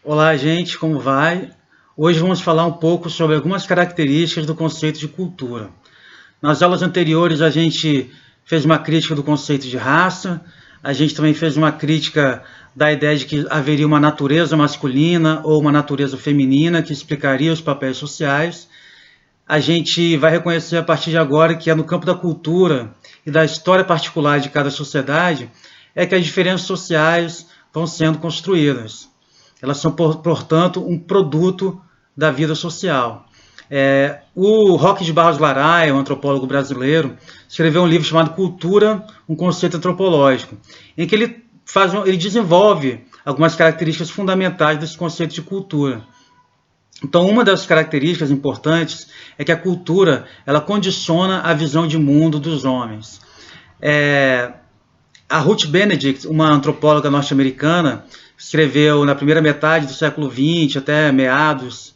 Olá, gente, como vai? Hoje vamos falar um pouco sobre algumas características do conceito de cultura. Nas aulas anteriores, a gente fez uma crítica do conceito de raça, a gente também fez uma crítica da ideia de que haveria uma natureza masculina ou uma natureza feminina que explicaria os papéis sociais. A gente vai reconhecer a partir de agora que é no campo da cultura e da história particular de cada sociedade é que as diferenças sociais vão sendo construídas. Elas são, portanto, um produto da vida social. O Roque de Barros Laraia, um antropólogo brasileiro, escreveu um livro chamado Cultura, um conceito antropológico, em que ele desenvolve algumas características fundamentais desse conceito de cultura. Então, uma das características importantes é que a cultura ela condiciona a visão de mundo dos homens. A Ruth Benedict, uma antropóloga norte-americana, escreveu na primeira metade do século XX até meados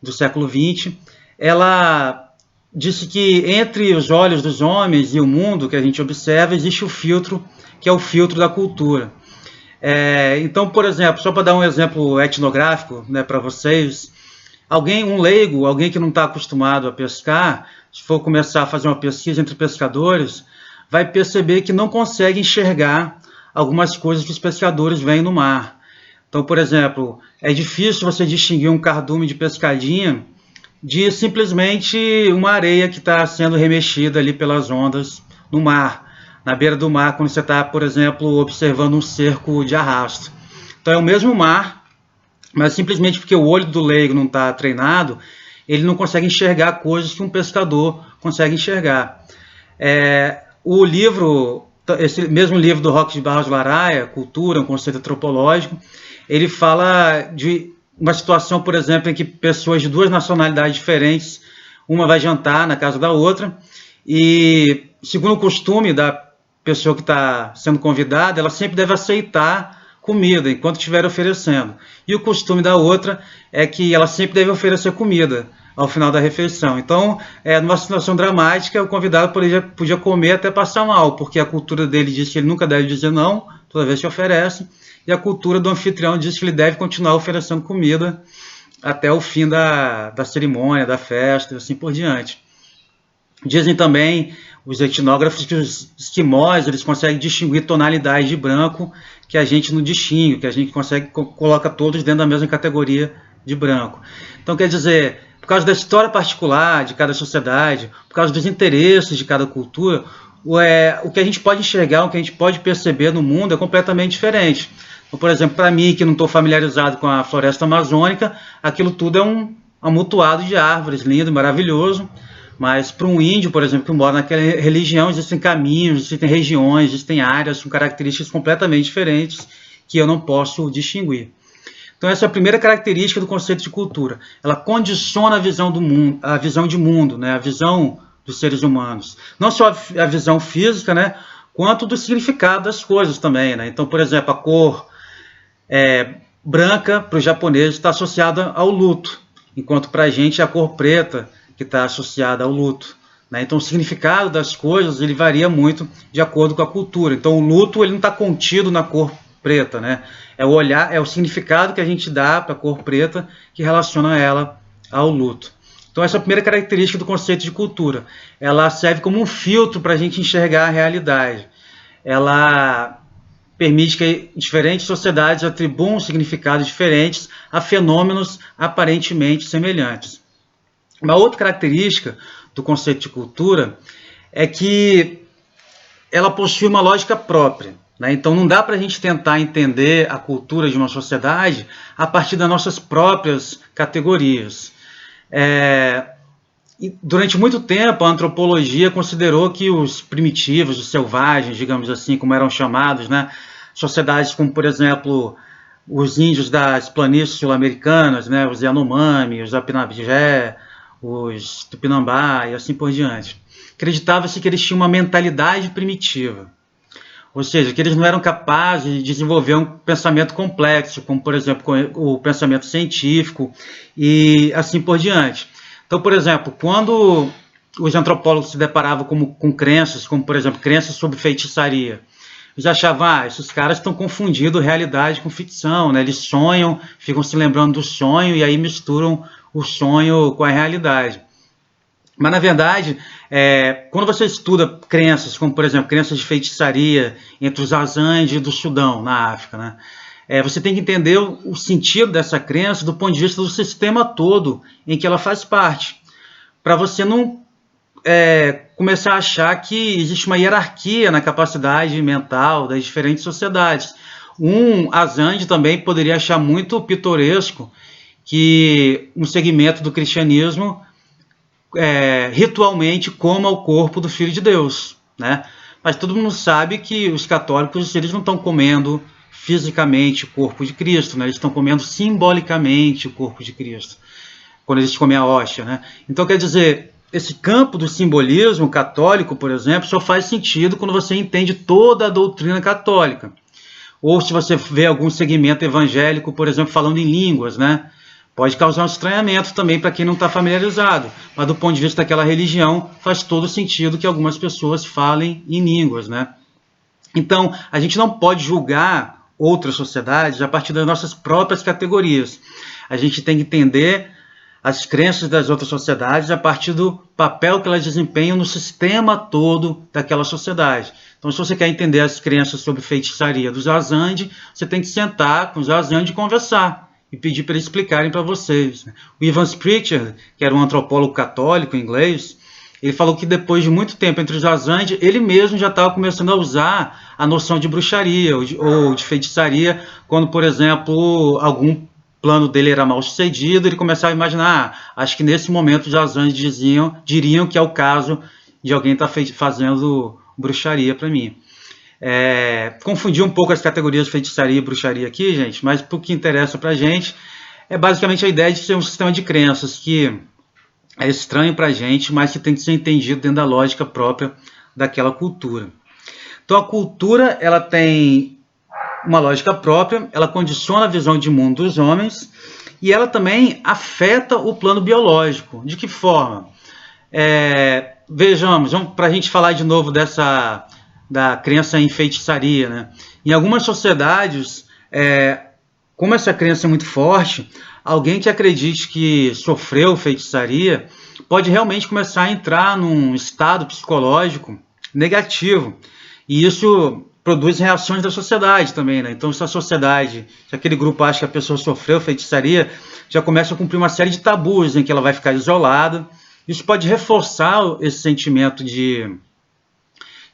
do século XX, ela disse que entre os olhos dos homens e o mundo que a gente observa existe o filtro, que é o filtro da cultura. Então, por exemplo, só para dar um exemplo etnográfico, né, para vocês, um leigo, alguém que não está acostumado a pescar, se for começar a fazer uma pesquisa entre pescadores, vai perceber que não consegue enxergar algumas coisas que os pescadores veem no mar. Então, por exemplo, é difícil você distinguir um cardume de pescadinha de simplesmente uma areia que está sendo remexida ali pelas ondas no mar, na beira do mar, quando você está, por exemplo, observando um cerco de arrasto. Então é o mesmo mar, mas simplesmente porque o olho do leigo não está treinado, ele não consegue enxergar coisas que um pescador consegue enxergar. Esse mesmo livro do Roque de Barros Laraia, Cultura, um conceito antropológico, ele fala de uma situação, por exemplo, em que pessoas de duas nacionalidades diferentes, uma vai jantar na casa da outra, e segundo o costume da pessoa que está sendo convidada, ela sempre deve aceitar comida enquanto estiver oferecendo. E o costume da outra é que ela sempre deve oferecer comida ao final da refeição. Então, numa situação dramática, o convidado podia comer até passar mal, porque a cultura dele diz que ele nunca deve dizer não toda vez que oferece, e a cultura do anfitrião diz que ele deve continuar oferecendo comida até o fim da cerimônia, da festa, e assim por diante. Dizem também os etnógrafos que os esquimós eles conseguem distinguir tonalidades de branco que a gente não distingue, que a gente coloca todos dentro da mesma categoria de branco. Então, quer dizer, por causa da história particular de cada sociedade, por causa dos interesses de cada cultura, o que a gente pode enxergar, o que a gente pode perceber no mundo é completamente diferente. Então, por exemplo, para mim, que não estou familiarizado com a floresta amazônica, aquilo tudo é um amontoado de árvores, lindo, maravilhoso. Mas para um índio, por exemplo, que mora naquela religião, existem caminhos, existem regiões, existem áreas com características completamente diferentes que eu não posso distinguir. Então essa é a primeira característica do conceito de cultura. Ela condiciona a visão do mundo, a visão de mundo, né? A visão dos seres humanos. Não só a visão física, né? Quanto do significado das coisas também, né? Então, por exemplo, a cor branca para os japoneses está associada ao luto, enquanto para a gente a cor preta que está associada ao luto. Né? Então, o significado das coisas ele varia muito de acordo com a cultura. Então, o luto ele não está contido na cor preta, né? É o significado que a gente dá para a cor preta que relaciona ela ao luto. Então, essa é a primeira característica do conceito de cultura. Ela serve como um filtro para a gente enxergar a realidade. Ela permite que diferentes sociedades atribuam significados diferentes a fenômenos aparentemente semelhantes. Uma outra característica do conceito de cultura é que ela possui uma lógica própria. Né? Então não dá para a gente tentar entender a cultura de uma sociedade a partir das nossas próprias categorias. Durante muito tempo, a antropologia considerou que os primitivos, os selvagens, digamos assim, como eram chamados, né? Sociedades como, por exemplo, os índios das planícies sul-americanas, né? Os Yanomami, os Apinabjé, os Tupinambá e assim por diante. Acreditava-se que eles tinham uma mentalidade primitiva, ou seja, que eles não eram capazes de desenvolver um pensamento complexo, como, por exemplo, o pensamento científico e assim por diante. Então, por exemplo, quando os antropólogos se deparavam com crenças, como, por exemplo, crenças sobre feitiçaria, Eles achavam, esses caras estão confundindo realidade com ficção, né? Eles sonham, ficam se lembrando do sonho e aí misturam o sonho com a realidade. Mas, na verdade, quando você estuda crenças, como, por exemplo, crenças de feitiçaria entre os Azande do Sudão, na África, né? Você tem que entender o sentido dessa crença do ponto de vista do sistema todo em que ela faz parte, para você não começar a achar que existe uma hierarquia na capacidade mental das diferentes sociedades. Um Azande também poderia achar muito pitoresco que um segmento do cristianismo ritualmente coma o corpo do Filho de Deus, né? Mas todo mundo sabe que os católicos, eles não estão comendo fisicamente o corpo de Cristo, né? Eles estão comendo simbolicamente o corpo de Cristo, quando eles comem a hóstia, né? Então, quer dizer, esse campo do simbolismo católico, por exemplo, só faz sentido quando você entende toda a doutrina católica. Ou se você vê algum segmento evangélico, por exemplo, falando em línguas, né? Pode causar um estranhamento também para quem não está familiarizado, mas do ponto de vista daquela religião, faz todo sentido que algumas pessoas falem em línguas, né? Então, a gente não pode julgar outras sociedades a partir das nossas próprias categorias. A gente tem que entender as crenças das outras sociedades a partir do papel que elas desempenham no sistema todo daquela sociedade. Então, se você quer entender as crenças sobre feitiçaria dos Azande, você tem que sentar com os Azande e conversar e pedir para eles explicarem para vocês. O Evans Pritchard, que era um antropólogo católico inglês, ele falou que depois de muito tempo entre os Azande, ele mesmo já estava começando a usar a noção de bruxaria ou de feitiçaria, quando, por exemplo, algum plano dele era mal sucedido, ele começava a imaginar, acho que nesse momento os Azande diriam que é o caso de alguém estar fazendo bruxaria para mim. Confundi um pouco as categorias de feitiçaria e bruxaria aqui, gente, mas o que interessa para a gente é basicamente a ideia de ser um sistema de crenças que é estranho para a gente, mas que tem que ser entendido dentro da lógica própria daquela cultura. Então a cultura, ela tem uma lógica própria, ela condiciona a visão de mundo dos homens e ela também afeta o plano biológico. De que forma? Vejamos, para a gente falar de novo da crença em feitiçaria, né? Em algumas sociedades, como essa crença é muito forte, alguém que acredite que sofreu feitiçaria pode realmente começar a entrar num estado psicológico negativo. E isso produz reações da sociedade também, né? Então, se aquele grupo acha que a pessoa sofreu feitiçaria, já começa a cumprir uma série de tabus em que ela vai ficar isolada. Isso pode reforçar esse sentimento de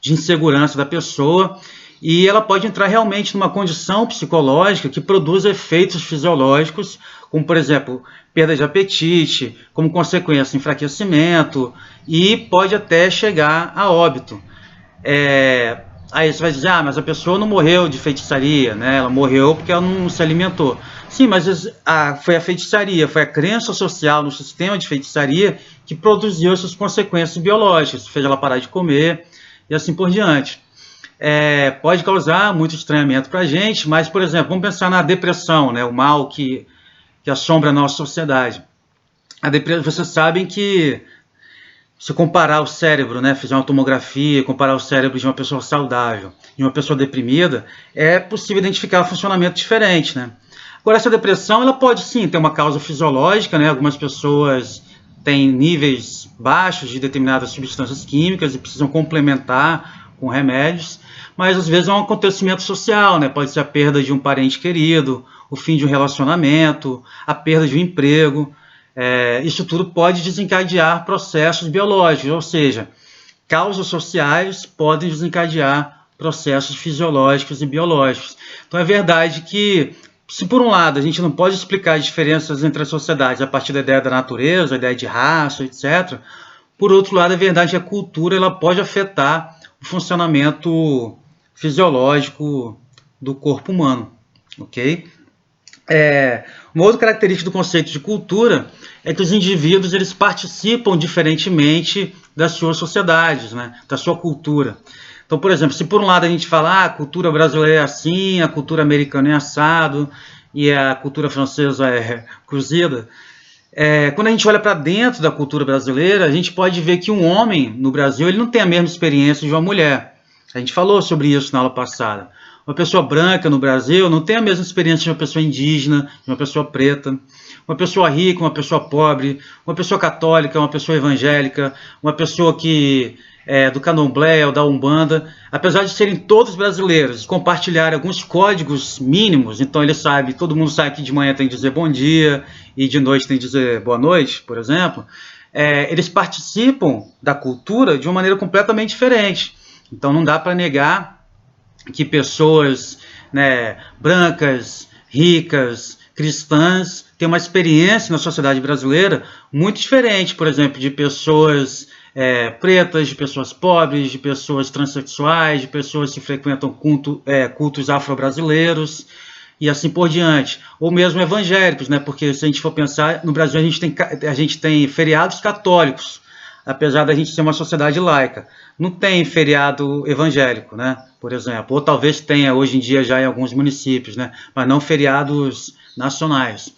insegurança da pessoa e ela pode entrar realmente numa condição psicológica que produz efeitos fisiológicos, como, por exemplo, perda de apetite, como consequência, enfraquecimento e pode até chegar a óbito. Aí você vai dizer, mas a pessoa não morreu de feitiçaria, né? Ela morreu porque ela não se alimentou. Sim, mas foi a feitiçaria, foi a crença social no sistema de feitiçaria que produziu essas consequências biológicas, fez ela parar de comer e assim por diante. Pode causar muito estranhamento para a gente, mas, por exemplo, vamos pensar na depressão, né? O mal que assombra a nossa sociedade. Vocês sabem que se comparar o cérebro, né, fizer uma tomografia, comparar o cérebro de uma pessoa saudável e uma pessoa deprimida, é possível identificar um funcionamento diferente, né? Agora, essa depressão, ela pode sim ter uma causa fisiológica, né? Algumas pessoas têm níveis baixos de determinadas substâncias químicas e precisam complementar com remédios, mas às vezes é um acontecimento social, né? Pode ser a perda de um parente querido, o fim de um relacionamento, a perda de um emprego. Isso tudo pode desencadear processos biológicos, ou seja, causas sociais podem desencadear processos fisiológicos e biológicos. Então é verdade que, se por um lado a gente não pode explicar as diferenças entre as sociedades a partir da ideia da natureza, a ideia de raça, etc., por outro lado é verdade que a cultura ela pode afetar o funcionamento fisiológico do corpo humano, ok? Uma outra característica do conceito de cultura é que os indivíduos eles participam diferentemente das suas sociedades, né, da sua cultura. Então, por exemplo, se por um lado a gente fala a cultura brasileira é assim, a cultura americana é assado e a cultura francesa é cozida, quando a gente olha para dentro da cultura brasileira, a gente pode ver que um homem no Brasil ele não tem a mesma experiência de uma mulher. A gente falou sobre isso na aula passada. Uma pessoa branca no Brasil não tem a mesma experiência de uma pessoa indígena, de uma pessoa preta, uma pessoa rica, uma pessoa pobre, uma pessoa católica, uma pessoa evangélica, uma pessoa que é do candomblé ou da umbanda, apesar de serem todos brasileiros, compartilharem alguns códigos mínimos, então ele sabe, todo mundo sabe que de manhã tem que dizer bom dia e de noite tem que dizer boa noite, por exemplo, eles participam da cultura de uma maneira completamente diferente. Então não dá para negar que pessoas, né, brancas, ricas, cristãs, têm uma experiência na sociedade brasileira muito diferente, por exemplo, de pessoas pretas, de pessoas pobres, de pessoas transexuais, de pessoas que frequentam cultos afro-brasileiros e assim por diante. Ou mesmo evangélicos, né? Porque se a gente for pensar, no Brasil a gente tem feriados católicos, apesar da gente ser uma sociedade laica. Não tem feriado evangélico, né? Por exemplo. Ou talvez tenha hoje em dia já em alguns municípios, né? Mas não feriados nacionais.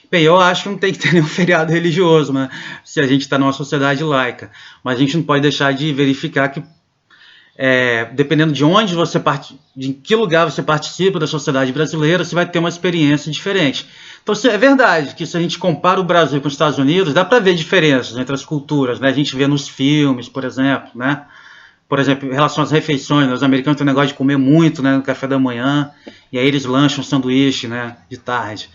Bem, eu acho que não tem que ter nenhum feriado religioso, né? Se a gente está numa sociedade laica. Mas a gente não pode deixar de verificar que, dependendo de onde você de que lugar você participa da sociedade brasileira, você vai ter uma experiência diferente. Então, é verdade que se a gente compara o Brasil com os Estados Unidos, dá para ver diferenças entre as culturas, né? A gente vê nos filmes, por exemplo, né? Por exemplo, em relação às refeições, né? Os americanos têm um negócio de comer muito, né, no café da manhã, e aí eles lancham um sanduíche, né, de tarde,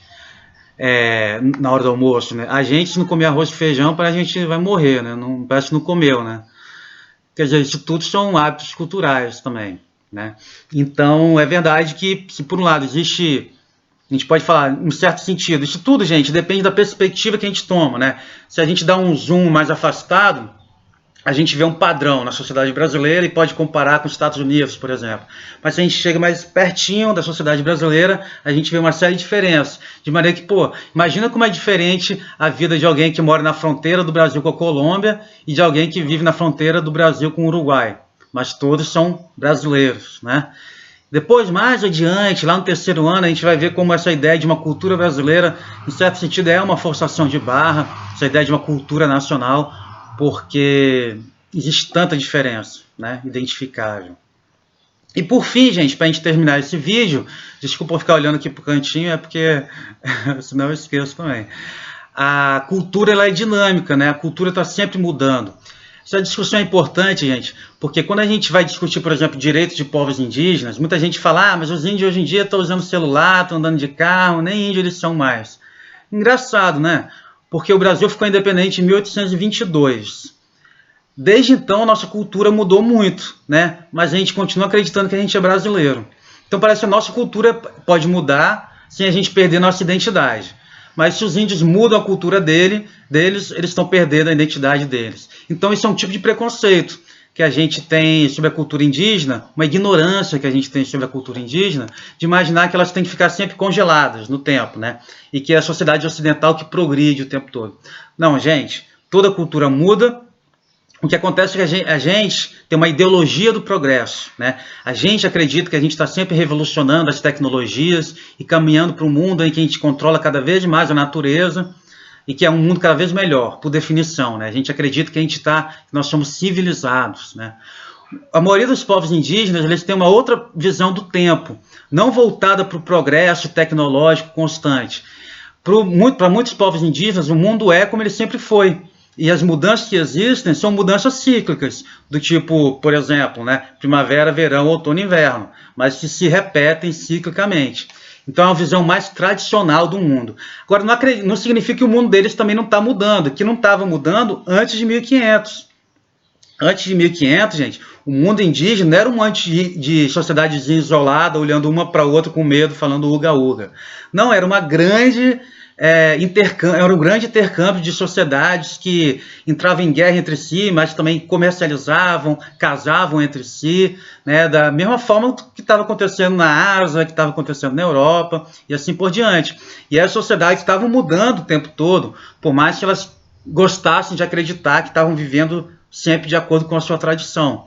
na hora do almoço, né? A gente, se não comer arroz e feijão, a gente vai morrer, né? Não, parece que não comeu, né? Quer dizer, isso tudo são hábitos culturais também, né? Então, é verdade que, se por um lado existe, a gente pode falar, em certo sentido, isso tudo, gente, depende da perspectiva que a gente toma, né? Se a gente dá um zoom mais afastado, a gente vê um padrão na sociedade brasileira e pode comparar com os Estados Unidos, por exemplo. Mas se a gente chega mais pertinho da sociedade brasileira, a gente vê uma série de diferenças. De maneira que, imagina como é diferente a vida de alguém que mora na fronteira do Brasil com a Colômbia e de alguém que vive na fronteira do Brasil com o Uruguai. Mas todos são brasileiros, né? Depois, mais adiante, lá no terceiro ano, a gente vai ver como essa ideia de uma cultura brasileira, em certo sentido, é uma forçação de barra, essa ideia de uma cultura nacional, porque existe tanta diferença, né, identificável. E por fim, gente, para a gente terminar esse vídeo, desculpa eu ficar olhando aqui para o cantinho, é porque senão eu esqueço também. A cultura ela é dinâmica, né? A cultura está sempre mudando. Essa discussão é importante, gente, porque quando a gente vai discutir, por exemplo, direitos de povos indígenas, muita gente fala, mas os índios hoje em dia estão usando celular, estão andando de carro, nem índios eles são mais. Engraçado, né? Porque o Brasil ficou independente em 1822. Desde então, a nossa cultura mudou muito, né? Mas a gente continua acreditando que a gente é brasileiro. Então, parece que a nossa cultura pode mudar sem a gente perder nossa identidade. Mas se os índios mudam a cultura deles, eles estão perdendo a identidade deles. Então, isso é um tipo de preconceito que a gente tem sobre a cultura indígena, uma ignorância que a gente tem sobre a cultura indígena, de imaginar que elas têm que ficar sempre congeladas no tempo, né? E que é a sociedade ocidental que progride o tempo todo. Não, gente, toda cultura muda. O que acontece é que a gente tem uma ideologia do progresso, né? A gente acredita que a gente está sempre revolucionando as tecnologias e caminhando para um mundo em que a gente controla cada vez mais a natureza, e que é um mundo cada vez melhor, por definição, né? A gente acredita que nós somos civilizados, né? A maioria dos povos indígenas, eles têm uma outra visão do tempo, não voltada para o progresso tecnológico constante. Para muitos povos indígenas, o mundo é como ele sempre foi. E as mudanças que existem são mudanças cíclicas, do tipo, por exemplo, né, primavera, verão, outono e inverno, mas que se repetem ciclicamente. Então é uma visão mais tradicional do mundo. Agora, não significa que o mundo deles também não está mudando, que não estava mudando antes de 1500. Antes de 1500, gente, o mundo indígena não era um monte de sociedadezinha isolada, olhando uma para a outra com medo, falando uga-uga. Não, era uma grande... era um grande intercâmbio de sociedades que entravam em guerra entre si, mas também comercializavam, casavam entre si, né, da mesma forma que estava acontecendo na Ásia, que estava acontecendo na Europa, e assim por diante. E as sociedades estavam mudando o tempo todo, por mais que elas gostassem de acreditar que estavam vivendo sempre de acordo com a sua tradição.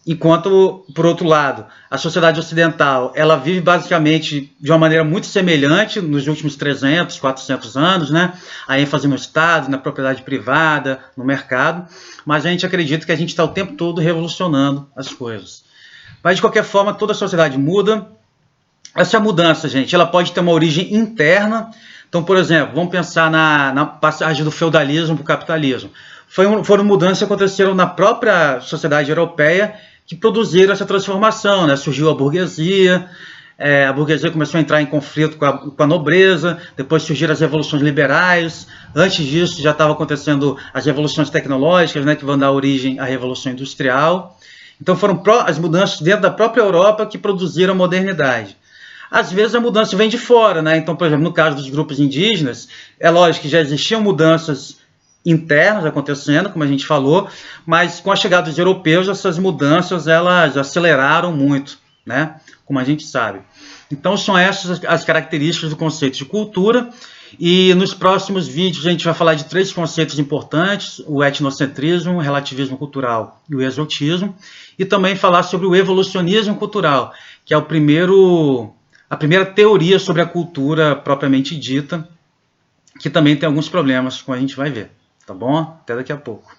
Enquanto, por outro lado, a sociedade ocidental, ela vive basicamente de uma maneira muito semelhante nos últimos 300, 400 anos, né? A ênfase no Estado, na propriedade privada, no mercado, mas a gente acredita que a gente está o tempo todo revolucionando as coisas. Mas, de qualquer forma, toda a sociedade muda. Essa mudança, gente, ela pode ter uma origem interna. Então, por exemplo, vamos pensar na passagem do feudalismo para o capitalismo. Foram mudanças que aconteceram na própria sociedade europeia que produziram essa transformação, né? Surgiu a burguesia começou a entrar em conflito com a nobreza, depois surgiram as revoluções liberais, antes disso já estava acontecendo as revoluções tecnológicas, né, que vão dar origem à Revolução Industrial. Então foram as mudanças dentro da própria Europa que produziram a modernidade. Às vezes a mudança vem de fora, né? Então, por exemplo, no caso dos grupos indígenas, é lógico que já existiam mudanças internas acontecendo, como a gente falou, mas com a chegada dos europeus, essas mudanças elas aceleraram muito, né? Como a gente sabe. Então são essas as características do conceito de cultura, e nos próximos vídeos a gente vai falar de 3 conceitos importantes: o etnocentrismo, o relativismo cultural e o exotismo, e também falar sobre o evolucionismo cultural, que é a primeira teoria sobre a cultura propriamente dita, que também tem alguns problemas, como a gente vai ver. Tá bom? Até daqui a pouco.